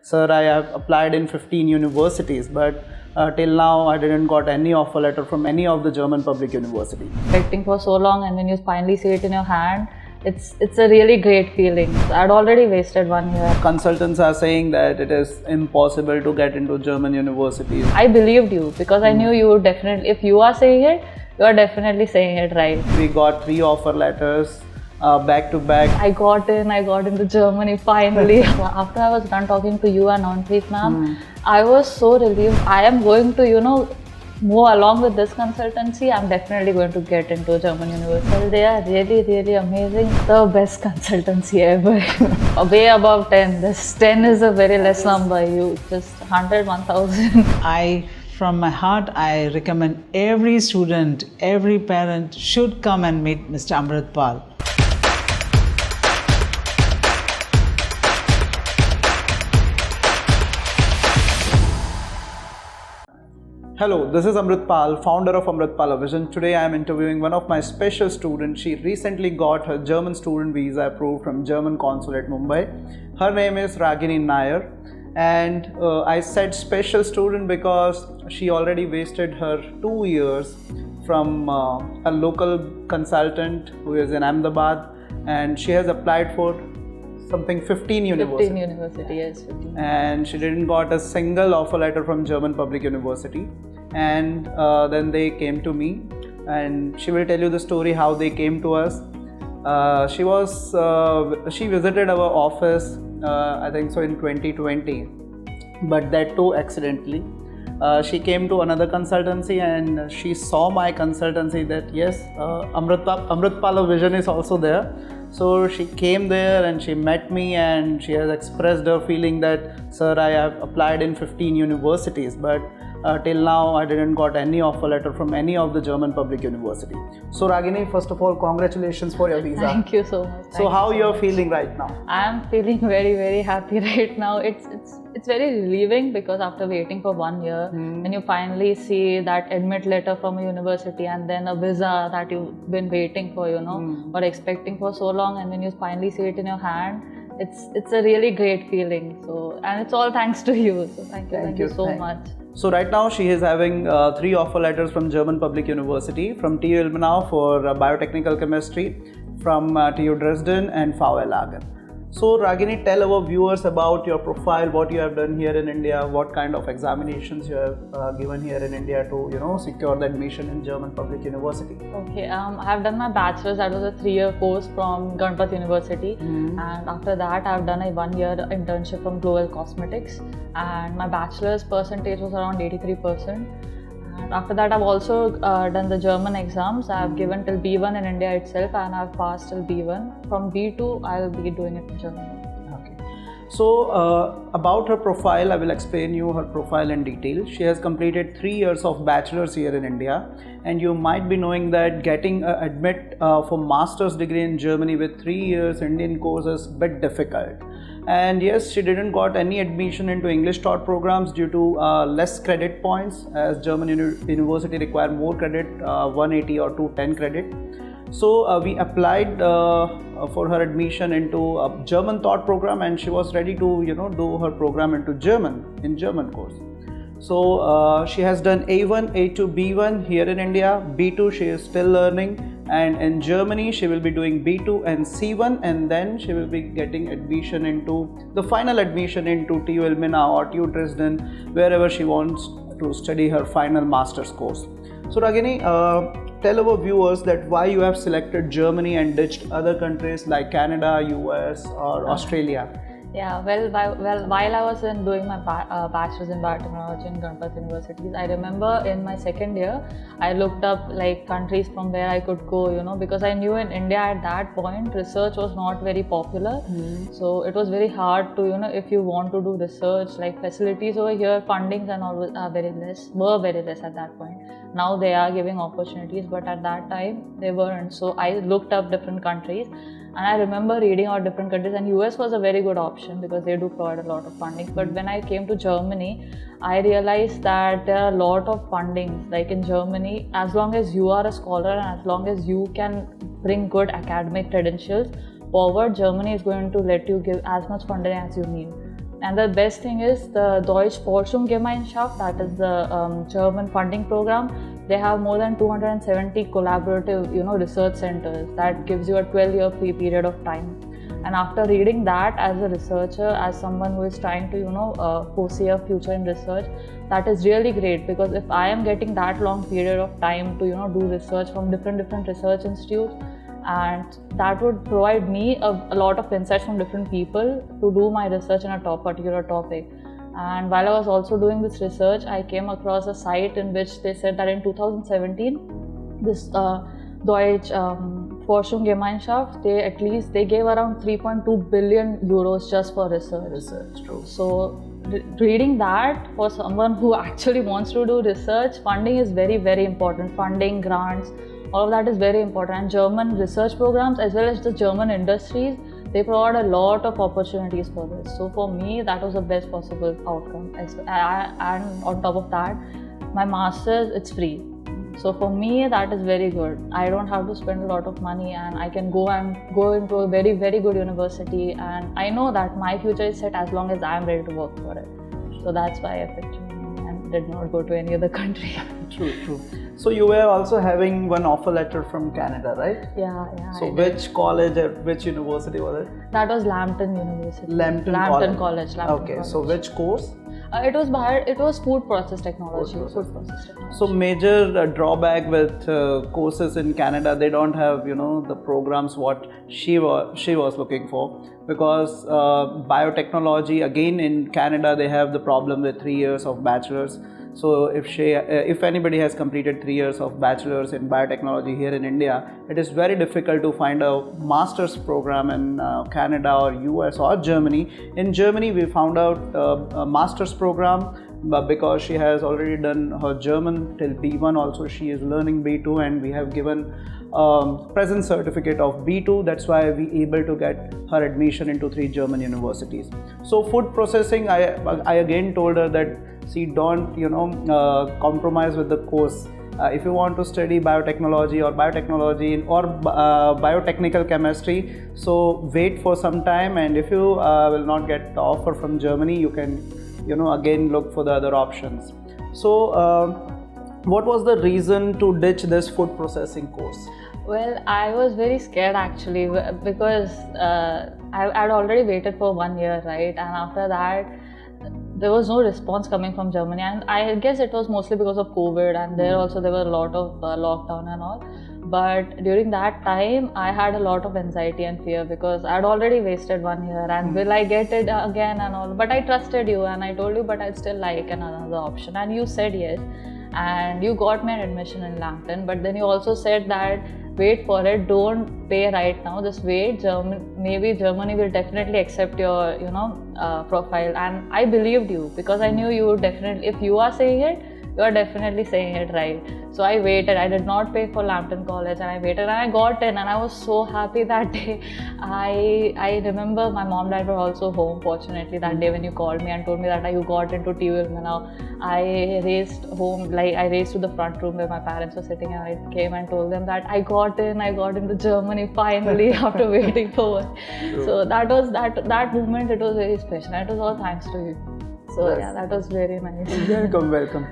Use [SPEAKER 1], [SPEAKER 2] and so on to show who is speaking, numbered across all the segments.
[SPEAKER 1] sir, I have applied in 15 universities, but till now I didn't got any offer letter from any of the German public university.
[SPEAKER 2] Expecting for so long, and when you finally see it in your hand, it's a really great feeling. I'd already wasted 1 year.
[SPEAKER 1] Consultants are saying that it is impossible to get into German universities.
[SPEAKER 2] I believed you because I knew you would definitely, if you are saying it, you are definitely saying it right.
[SPEAKER 1] We got 3 offer letters back to back.
[SPEAKER 2] I got into Germany finally. After I was done talking to you and Anpreet ma'am, I was so relieved. I am going to, move along with this consultancy. I'm definitely going to get into German university. They are really, really amazing. The best consultancy ever. Way above 10. This 10 is a very less number. You just 100, 1000.
[SPEAKER 3] From my heart, I recommend every student, every parent should come and meet Mr. Amritpal.
[SPEAKER 1] Hello, this is Amritpal, founder of Amritpal Vision. Today I am interviewing one of my special students. She recently got her German student visa approved from German Consulate, Mumbai. Her name is Ragini Nair. And I said special student because she already wasted her 2 years from a local consultant who is in Ahmedabad, and she has applied for something 15 universities.
[SPEAKER 2] 15 university, yes. 15.
[SPEAKER 1] And she didn't got a single offer letter from German public university. And then they came to me, and she will tell you the story how they came to us. She visited our office I think so in 2020, but that too accidentally. She came to another consultancy and she saw my consultancy that yes, Amritpal Vision is also there. So she came there and she met me, and she has expressed her feeling that, sir, I have applied in 15 universities, but till now I didn't got any offer letter from any of the German public university. So Ragini, first of all, congratulations for your visa.
[SPEAKER 2] Thank you so much.
[SPEAKER 1] So how you're feeling right now?
[SPEAKER 2] I am feeling very, very happy right now. It's very relieving because after waiting for 1 year, when you finally see that admit letter from a university and then a visa that you've been waiting for, or expecting for so long, and when you finally see it in your hand, it's a really great feeling. So, and it's all thanks to you. So thank you so much.
[SPEAKER 1] So right now she is having 3 offer letters from German Public University, from TU Ilmenau for biotechnical chemistry, from TU Dresden and FAU Erlangen. So Ragini, tell our viewers about your profile, what you have done here in India, what kind of examinations you have given here in India to secure the admission in German Public University.
[SPEAKER 2] Okay, I have done my bachelor's. That was a 3-year course from Gujarat University, and after that I have done a 1-year internship from Global Cosmetics, and my bachelor's percentage was around 83%. And after that, I've also done the German exams. I've given till B1 in India itself, and I've passed till B1. From B2, I'll be doing it in Germany.
[SPEAKER 1] Okay. So about her profile, I will explain you her profile in detail. She has completed 3 years of bachelor's here in India, and you might be knowing that getting admit for master's degree in Germany with 3 years Indian course is a bit difficult. And yes, she didn't got any admission into English taught programs due to less credit points, as German university require more credit, 180 or 210 credit. So we applied for her admission into a German taught program, and she was ready to do her program into German course. So she has done A1, A2, B1 here in India. B2 she is still learning, and in Germany she will be doing B2 and C1, and then she will be getting admission into the final admission into TU Ilmenau or TU Dresden, wherever she wants to study her final master's course. So Ragini, tell our viewers that why you have selected Germany and ditched other countries like Canada, US or Australia.
[SPEAKER 2] Yeah, while I was doing my bachelor's in biotechnology in Gujarat universities, I remember in my second year, I looked up like countries from where I could go, because I knew in India at that point, research was not very popular. So it was very hard to, if you want to do research, like facilities over here, fundings and all were very less at that point. Now they are giving opportunities, but at that time they weren't. So I looked up different countries. And I remember reading out different countries, and US was a very good option because they do provide a lot of funding. But when I came to Germany, I realized that there are a lot of fundings. Like in Germany, as long as you are a scholar and as long as you can bring good academic credentials forward, Germany is going to let you give as much funding as you need. And the best thing is the Deutsche Forschungsgemeinschaft, that is the German funding program. They have more than 270 collaborative, research centers that gives you a 12-year period of time. And after reading that, as a researcher, as someone who is trying to, foresee a future in research, that is really great, because if I am getting that long period of time to, do research from different research institutes, and that would provide me a lot of insights from different people to do my research in a particular topic. And while I was also doing this research, I came across a site in which they said that in 2017, this Deutsche Forschungsgemeinschaft, they gave around 3.2 billion euros just for research.
[SPEAKER 1] True.
[SPEAKER 2] So reading that, for someone who actually wants to do research, funding is very, very important. Funding, grants, all of that is very important. And German research programs as well as the German industries, they provide a lot of opportunities for this. So for me, that was the best possible outcome. And on top of that, my master's, it's free. So for me, that is very good. I don't have to spend a lot of money, and I can go into a very, very good university, and I know that my future is set as long as I am ready to work for it. So that's why I picked Germany and did not go to any other country.
[SPEAKER 1] True. So you were also having one offer letter from Canada, right?
[SPEAKER 2] Yeah.
[SPEAKER 1] So which college or which university was it?
[SPEAKER 2] That was Lambton University.
[SPEAKER 1] Lambton College.
[SPEAKER 2] Okay,
[SPEAKER 1] so which course?
[SPEAKER 2] It was food process technology.
[SPEAKER 1] So major drawback with courses in Canada, they don't have the programs what she was looking for, because biotechnology, again in Canada they have the problem with 3 years of bachelor's. So if anybody has completed 3 years of bachelor's in biotechnology here in India, it is very difficult to find a master's program in Canada or US or Germany. In Germany, we found out a master's program, but because she has already done her German till B1, also she is learning B2, and we have given present certificate of B2. That's why we able to get her admission into 3 German universities. So food processing, I again told her that, see, don't compromise with the course. If you want to study biotechnology or biotechnical chemistry, so wait for some time, and if you will not get the offer from Germany, you can again look for the other options. So what was the reason to ditch this food processing course?
[SPEAKER 2] Well, I was very scared actually, because I'd already waited for 1 year, right? And after that, there was no response coming from Germany, and I guess it was mostly because of COVID, and there were a lot of lockdown and all. But during that time, I had a lot of anxiety and fear, because I had already wasted 1 year, and will I get it again and all. But I trusted you, and I told you, but I'd still like another option, and you said yes, and you got me an admission in Lambton. But then you also said that wait for it, don't pay right now, just wait. Maybe Germany will definitely accept your profile, and I believed you, because I knew you would definitely, if you are saying it, you are definitely saying it right. So I waited. I did not pay for Lambton College, and I waited, and I got in, and I was so happy that day. I remember my mom and dad were also home, fortunately, that day when you called me and told me that you got into TU Ilmenau. I raced to the front room where my parents were sitting, and I came and told them that I got into Germany finally after waiting for one. So that moment, it was very special, and it was all thanks to you. So yes. Yeah, that was very nice.
[SPEAKER 1] Welcome.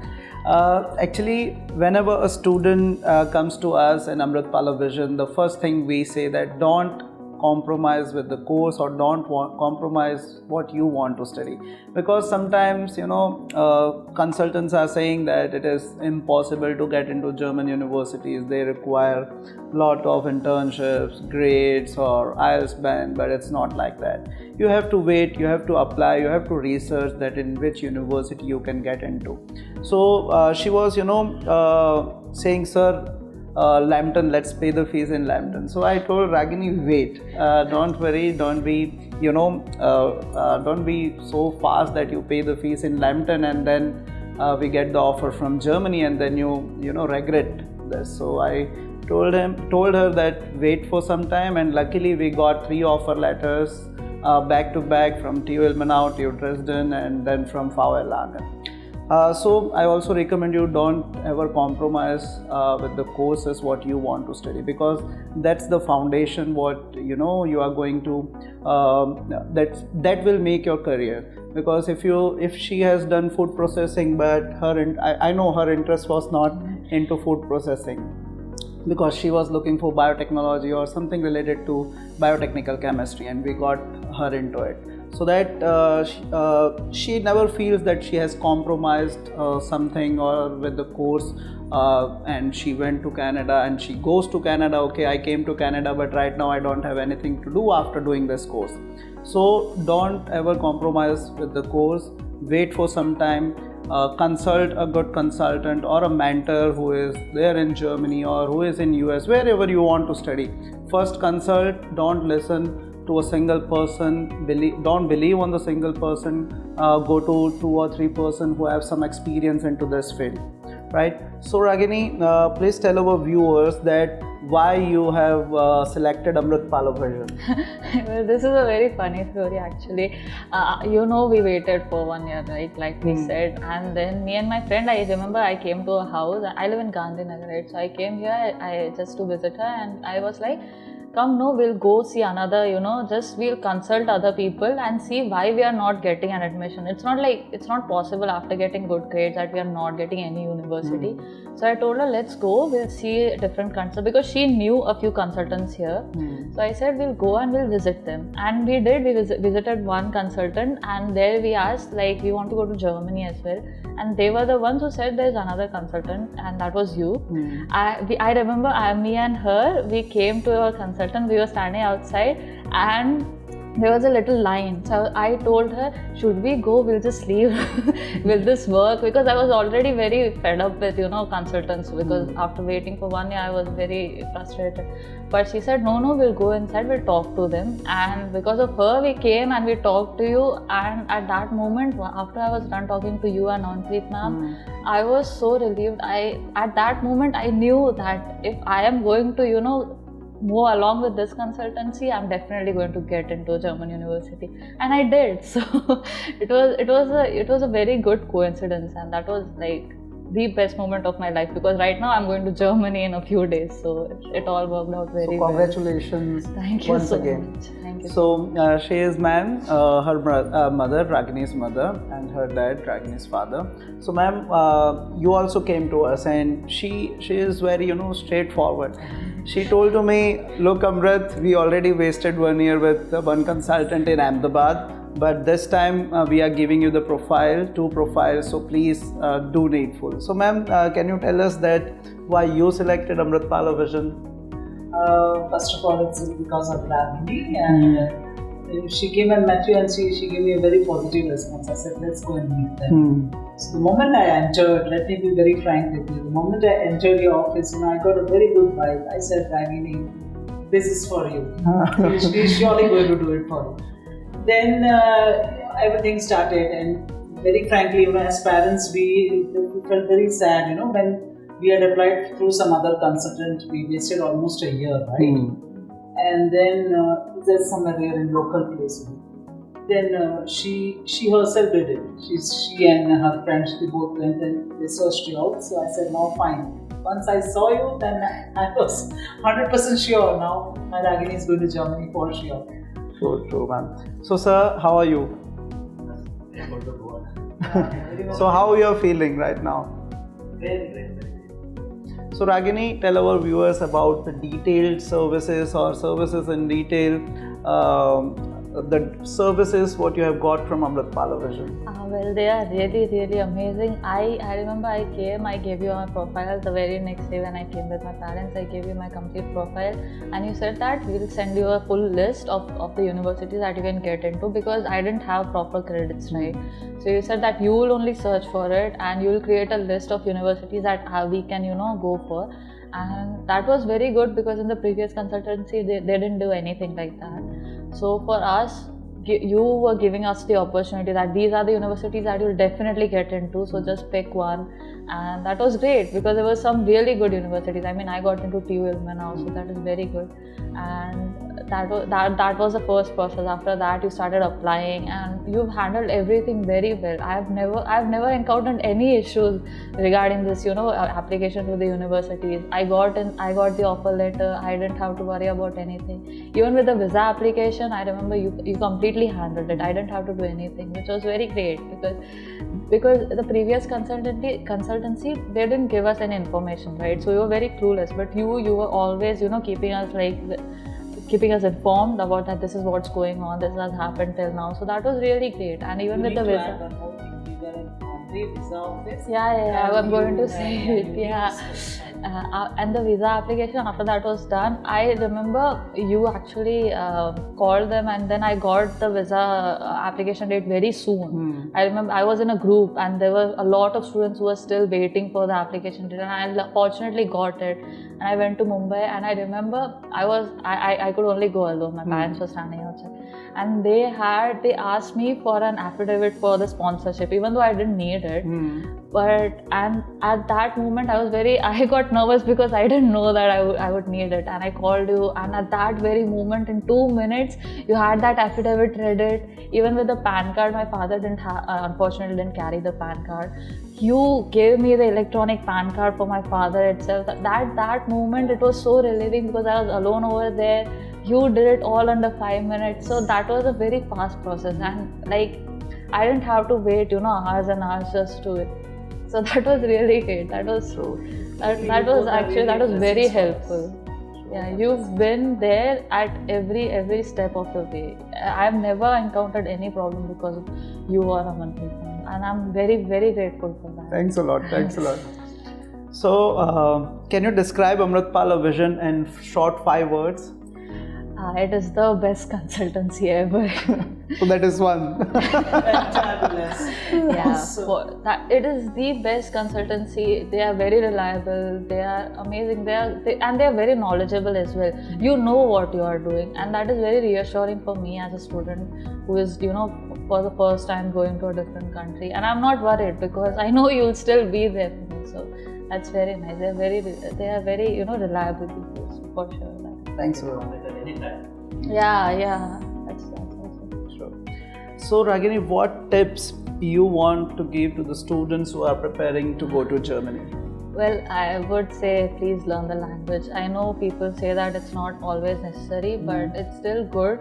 [SPEAKER 1] Actually, whenever a student comes to us in Amritpala Vision, the first thing we say that don't compromise with the course, or don't compromise what you want to study, because sometimes consultants are saying that it is impossible to get into German universities. They require a lot of internships, grades, or IELTS band, but it's not like that. You have to wait, you have to apply, you have to research that in which university you can get into. So she was saying, sir, Lambton, let's pay the fees in Lambton. So I told Ragini, wait, don't worry, don't be so fast that you pay the fees in Lambton and then we get the offer from Germany and then you regret this. So I told her that wait for some time, and luckily we got 3 offer letters back to back from TU Ilmenau, TU Dresden, and then from VW Erlangen. So I also recommend you don't ever compromise with the courses what you want to study, because that's the foundation what you are going to that will make your career. Because if she has done food processing, but I know her interest was not into food processing, because she was looking for biotechnology or something related to biotechnical chemistry, and we got her into it, so that she never feels that she has compromised something or with the course, and she went to Canada and she goes to Canada. Okay, I came to Canada, but right now I don't have anything to do after doing this course. So don't ever compromise with the course. Wait for some time. Consult a good consultant or a mentor who is there in Germany or who is in US, wherever you want to study. First consult. Don't listen to a single person. Don't believe on the single person. Go to 2 or 3 person who have some experience into this field, right? So Ragini, please tell our viewers that why you have selected Amritpalo Vision.
[SPEAKER 2] Well, this is a very funny story actually. We waited for 1 year, right? Like we said, and then me and my friend, I remember I came to a house. I live in Gandhinagar, right? So I came here, I just to visit her, and I was like, come, no, we'll go see another, just we'll consult other people and see why we are not getting an admission. It's not possible after getting good grades that we are not getting any university. So I told her, let's go, we'll see different consultants, because she knew a few consultants here. So I said, we'll go and we'll visit them. And we did, we visited one consultant, and there we asked, like, we want to go to Germany as well. And they were the ones who said there's another consultant, and that was you. I remember me and her, we came to our consultant, we were standing outside, and there was a little line. So I told her, should we go? We'll just leave. Will this work? Because I was already very fed up with, consultants, because after waiting for 1 year, I was very frustrated. But she said, no, we'll go inside, we'll talk to them. And because of her, we came and we talked to you. And at that moment, after I was done talking to you and Anpreet ma'am, I was so relieved. At that moment, I knew that if I am going to, move along with this consultancy, I'm definitely going to get into a German university, and I did. So it was a very good coincidence, and that was like the best moment of my life, because right now I'm going to Germany in a few days, so it all worked out very well.
[SPEAKER 1] Congratulations.
[SPEAKER 2] Thank you
[SPEAKER 1] once
[SPEAKER 2] so
[SPEAKER 1] again.
[SPEAKER 2] much. Thank you.
[SPEAKER 1] So she is ma'am, her mother, Ragini's mother, and her dad, Ragini's father. So ma'am, you also came to us, and she is very straightforward. She told to me, look Amrit, we already wasted 1 year with one consultant in Ahmedabad, but this time we are giving you the profile, 2 profiles, so please do needful. So ma'am, can you tell us that why you selected Amritpalo Vision?
[SPEAKER 3] First of all, it's because of Ragini, and she came and met you, and she gave me a very positive response. I said, let's go and meet them. So the moment I entered, let me be very frank with you, the moment I entered your office, I got a very good vibe. I said, Ragini, this is for you. She's surely going to do it for you. Then everything started, and very frankly, as parents, we felt very sad, when we had applied through some other consultant. We wasted almost a year, right? And then there's somewhere there in local place. Then she herself did it. She and her friends, they both went and they searched you out. So I said, now fine. Once I saw you, then I was 100% sure now my Ragini is going to Germany for sure.
[SPEAKER 1] True, ma'am. So sir, how are you? So how you are feeling right now?
[SPEAKER 3] Very.
[SPEAKER 1] So Ragini, tell our viewers about the detailed services or services in detail, the services what you have got from Amritpalo Vision.
[SPEAKER 2] Well, they are really, really amazing. I remember I came, I gave you my profile the very next day when I came with my parents. I gave you my complete profile, and you said that we'll send you a full list of the universities that you can get into, because I didn't have proper credits, right? So you said that you will only search for it, and you will create a list of universities that we can, go for. And that was very good, because in the previous consultancy, they didn't do anything like that. So for us, you were giving us the opportunity that these are the universities that you'll definitely get into, so just pick one. And that was great, because there were some really good universities. I mean, I got into TU Ilmenau, so that is very good. And that was the first process. After that, you started applying, and you've handled everything very well. I've never encountered any issues regarding this, application to the universities. I got the offer letter. I didn't have to worry about anything. Even with the visa application, I remember you completely handled it. I didn't have to do anything, which was very great, because the previous consultancy, they didn't give us any information, right? So we were very clueless. But you were always, keeping us informed about that. This is what's going on. This has happened till now. So that was really great. And even with the visa.
[SPEAKER 3] We were at visa office.
[SPEAKER 2] Yeah. I'm going to say it. Yeah. And the visa application, after that was done, I remember you actually called them, and then I got the visa application date very soon. I remember I was in a group, and there were a lot of students who were still waiting for the application date, and I fortunately got it. And I went to Mumbai, and I remember I could only go alone. My parents were standing outside, and they asked me for an affidavit for the sponsorship, even though I didn't need it. And at that moment I got nervous because I didn't know that I would need it, and I called you, and at that very moment, in 2 minutes, you had that affidavit ready. Even with the PAN card, my father unfortunately didn't carry the PAN card. You gave me the electronic PAN card for my father itself. That moment, it was so relieving because I was alone over there. You did it all under 5 minutes. So that was a very fast process, and I didn't have to wait, hours and hours just to it. So that was really great. That was very helpful. Yeah, you've been there at every step of the way. I've never encountered any problem because of you or Amanpreet, and I'm very, very grateful for that.
[SPEAKER 1] Thanks a lot. So, can you describe Amritpala Vision in short 5 words?
[SPEAKER 2] It is the best consultancy ever.
[SPEAKER 1] So that is one.
[SPEAKER 3] Fabulous.
[SPEAKER 2] Yeah, it is the best consultancy. They are very reliable. They are amazing. They are very knowledgeable as well. You know what you are doing, and that is very reassuring for me as a student who is, for the first time going to a different country. And I'm not worried because I know you'll still be there for me. So that's very nice. They are very reliable people, for sure.
[SPEAKER 1] Thanks a lot.
[SPEAKER 2] Yeah. That's awesome.
[SPEAKER 1] Sure. So, Ragini, what tips you want to give to the students who are preparing to go to Germany?
[SPEAKER 2] Well, I would say please learn the language. I know people say that it's not always necessary, but it's still good.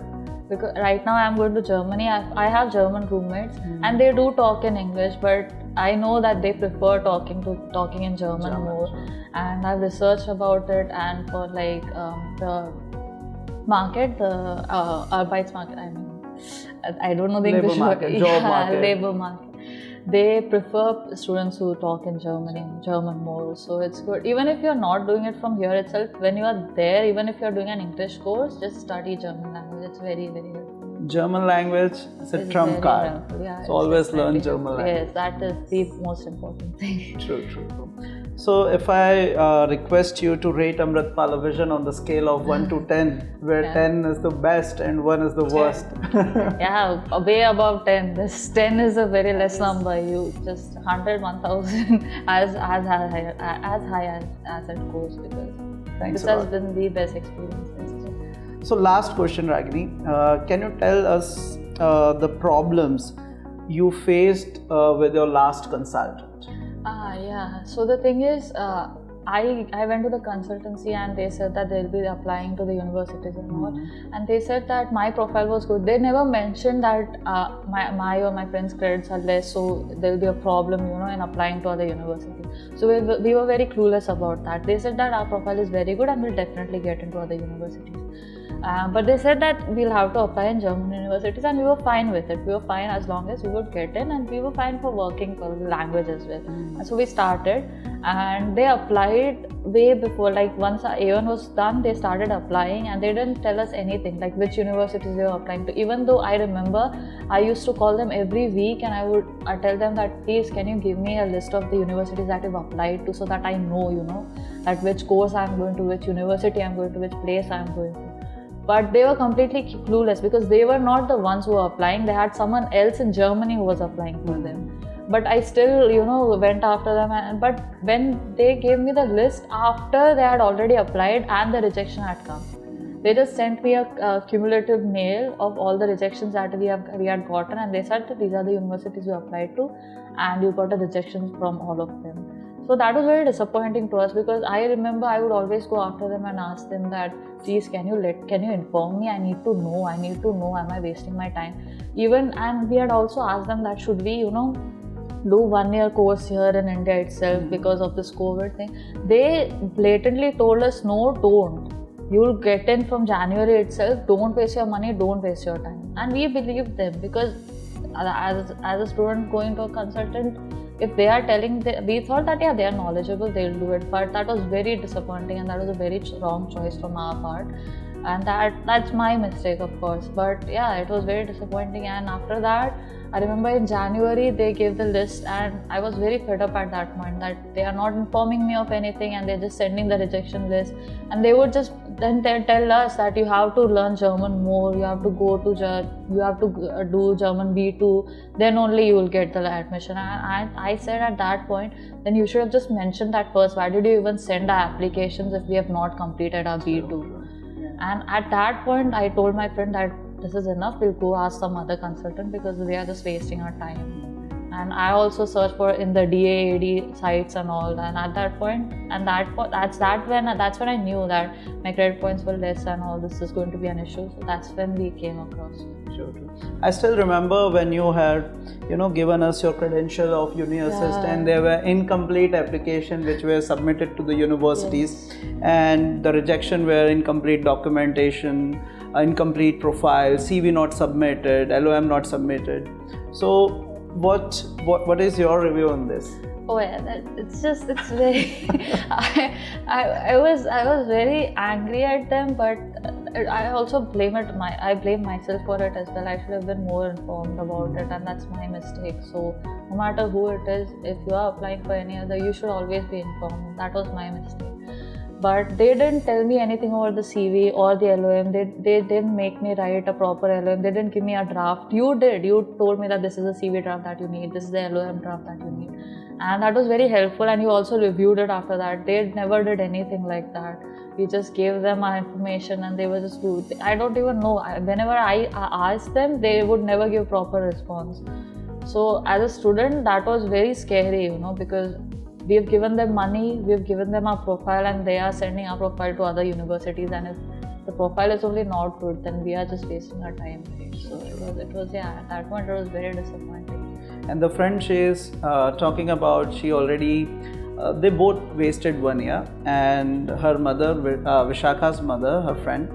[SPEAKER 2] Because right now I'm going to Germany. I have German roommates, and they do talk in English, but I know that they prefer talking in German more. And I've researched about it, and for the market, the Arbeitsmarkt, I don't know the
[SPEAKER 1] labor
[SPEAKER 2] English
[SPEAKER 1] market,
[SPEAKER 2] word.
[SPEAKER 1] job market.
[SPEAKER 2] Labor market. They prefer students who talk in German more. So it's good. Even if you're not doing it from here itself, when you are there, even if you're doing an English course, just study German language. It's very, very helpful.
[SPEAKER 1] German language is a trump card.
[SPEAKER 2] Yeah,
[SPEAKER 1] so always learn German language.
[SPEAKER 2] Yes, that is the most important thing.
[SPEAKER 1] True. So if I request you to rate Amritpala Vision on the scale of 1 to 10, where 10 is the best and 1 is the worst.
[SPEAKER 2] Yeah, way above 10. This 10 is a very less number. You just 100, 1000 as high as it goes, because this has been the best experience.
[SPEAKER 1] So last question, Ragini, can you tell us the problems you faced with your last consultant?
[SPEAKER 2] Yeah. So the thing is, I went to the consultancy, and they said that they'll be applying to the universities and all. And they said that my profile was good. They never mentioned that my friends' credits are less, so there'll be a problem, in applying to other universities. So we were very clueless about that. They said that our profile is very good and we'll definitely get into other universities. But they said that we'll have to apply in German universities, and we were fine with it. We were fine as long as we would get in, and we were fine for working for the language as well. And so we started, and they applied way before. Once our A1 was done, they started applying, and they didn't tell us anything, which universities they were applying to. Even though I remember, I used to call them every week, and I tell them that, please, can you give me a list of the universities that you've applied to, so that I know, that which course I'm going to, which university I'm going to, which place I'm going to. But they were completely clueless because they were not the ones who were applying. They had someone else in Germany who was applying for them. But I still, went after them. But when they gave me the list after they had already applied and the rejection had come, They just sent me a cumulative mail of all the rejections that we had gotten, and they said that these are the universities you applied to, and you got a rejection from all of them. So that was very disappointing to us, because I remember I would always go after them and ask them that, please, can you inform me? I need to know. Am I wasting my time? And we had also asked them that should we, do 1 year course here in India itself because of this COVID thing. They blatantly told us, no, don't. You'll get in from January itself. Don't waste your money. Don't waste your time. And we believed them, because as a student going to a consultant, if they are telling, we thought that they are knowledgeable, they'll do it. But that was very disappointing, and that was a very wrong choice from our part. And that's my mistake, of course. But yeah, it was very disappointing. And after that, I remember in January they gave the list, and I was very fed up at that point that they are not informing me of anything, and they're just sending the rejection list. And they would just then tell us that you have to learn German more, you have to do German B2, then only you will get the admission. And I said at that point, then you should have just mentioned that first. Why did you even send our applications if we have not completed our B2? And at that point, I told my friend that this is enough, we'll go ask some other consultant, because we are just wasting our time. And I also searched for in the DAAD sites and all. And at that point, that's when I knew that my credit points were less and all this is going to be an issue. So that's when we came across.
[SPEAKER 1] Sure. I still remember when you had, given us your credential of Uni Assist, and there were incomplete applications which were submitted to the universities, and the rejection were incomplete documentation, incomplete profile, CV not submitted, LOM not submitted. So what is your review on this?
[SPEAKER 2] Oh yeah, it's very. I was very angry at them, but I also blame myself for it as well. I should have been more informed about it, and that's my mistake. So no matter who it is, if you are applying for any other, you should always be informed. That was my mistake. But they didn't tell me anything about the CV or the LOM. They didn't make me write a proper LOM. They didn't give me a draft. You did. You told me that this is the CV draft that you need. This is the LOM draft that you need. And that was very helpful. And you also reviewed it after that. They never did anything like that. We just gave them our information, and they were just rude. I don't even know. Whenever I asked them, they would never give proper response. So as a student, that was very scary, because we have given them money, we have given them our profile, and they are sending our profile to other universities. And if the profile is only not good, then we are just wasting our time. So it was at that point it was very disappointing.
[SPEAKER 1] And the friend she is talking about, she already, they both wasted 1 year, and her mother, Vishakha's mother, her friend,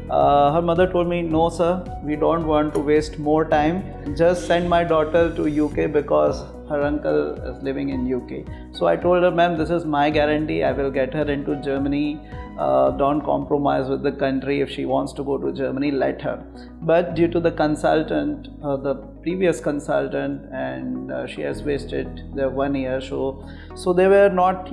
[SPEAKER 1] her mother told me, no sir, we don't want to waste more time, just send my daughter to UK because her uncle is living in UK. So I told her, ma'am, this is my guarantee, I will get her into Germany, don't compromise with the country. If she wants to go to Germany, let her. But due to the consultant, the previous consultant, and she has wasted the 1 year, so they were not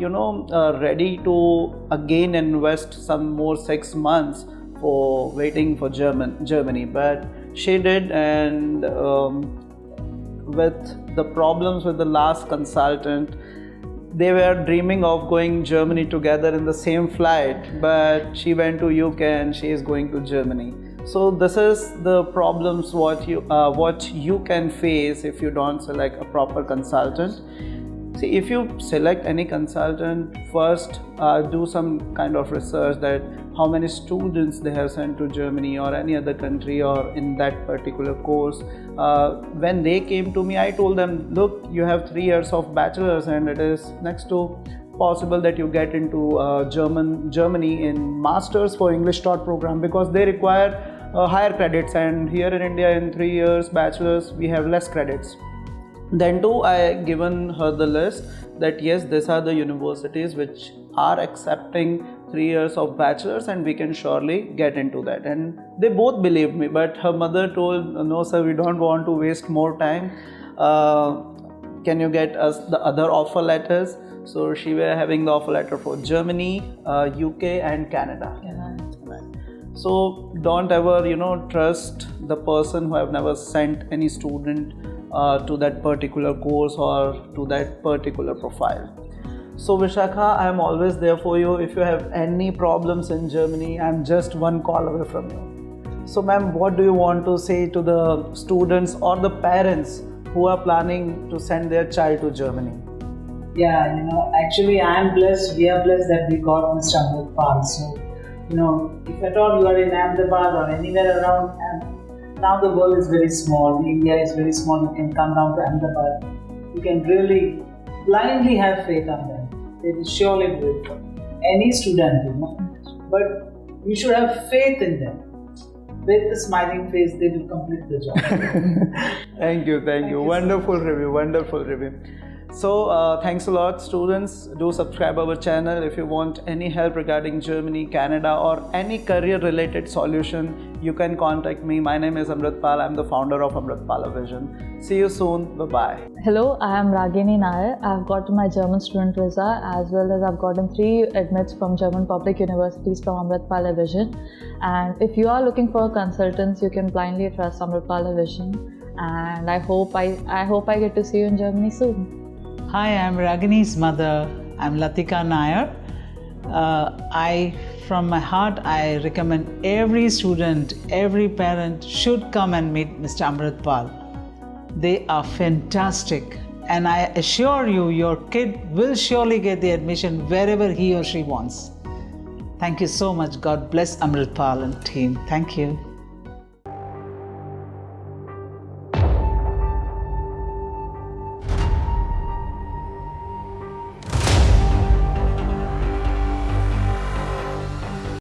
[SPEAKER 1] ready to again invest some more 6 months for waiting for Germany, but she did. And with the problems with the last consultant, they were dreaming of going Germany together in the same flight, but she went to UK and she is going to Germany. So this is the problems what you can face if you don't select a proper consultant. See, if you select any consultant, first do some kind of research that how many students they have sent to Germany or any other country or in that particular course. When they came to me, I told them, look, you have 3 years of bachelor's and it is next to possible that you get into Germany in Masters for English taught program, because they require higher credits, and here in India in 3 years bachelor's we have less credits. Then too, I given her the list that yes, these are the universities which are accepting 3 years of bachelor's and we can surely get into that. And they both believed me, but her mother told, no sir, we don't want to waste more time. Can you get us the other offer letters? So she were having the offer letter for Germany, UK and Canada. So don't ever, trust the person who have never sent any student to that particular course or to that particular profile. So Vishakha, I am always there for you. If you have any problems in Germany, I am just one call away from you. So ma'am, what do you want to say to the students or the parents who are planning to send their child to Germany?
[SPEAKER 3] Yeah, actually I am blessed, we are blessed that we got Mr. Ahmedabad. So, if at all you are in Ahmedabad or anywhere around, and now the world is very small, India is very small, you can come down to Ahmedabad. You can really blindly have faith on them. They will surely do it for any student, But you should have faith in them. With a smiling face, they will complete the job.
[SPEAKER 1] Thank you. Wonderful review. So thanks a lot, students. Do subscribe our channel. If you want any help regarding Germany, Canada, or any career related solution, you can contact me. My name is Amritpal. I'm the founder of Amritpala Vision. See you soon. Bye-bye.
[SPEAKER 2] Hello, I am Ragini Nair. I've gotten my German student visa, as well as I've gotten 3 admits from German public universities from Amritpala Vision. And if you are looking for consultants, you can blindly trust Amritpala Vision. And I hope I get to see you in Germany soon.
[SPEAKER 4] Hi, I'm Ragini's mother. I'm Latika Nair. From my heart, I recommend every student, every parent should come and meet Mr. Amritpal. They are fantastic, and I assure you, your kid will surely get the admission wherever he or she wants. Thank you so much. God bless Amritpal and team. Thank you.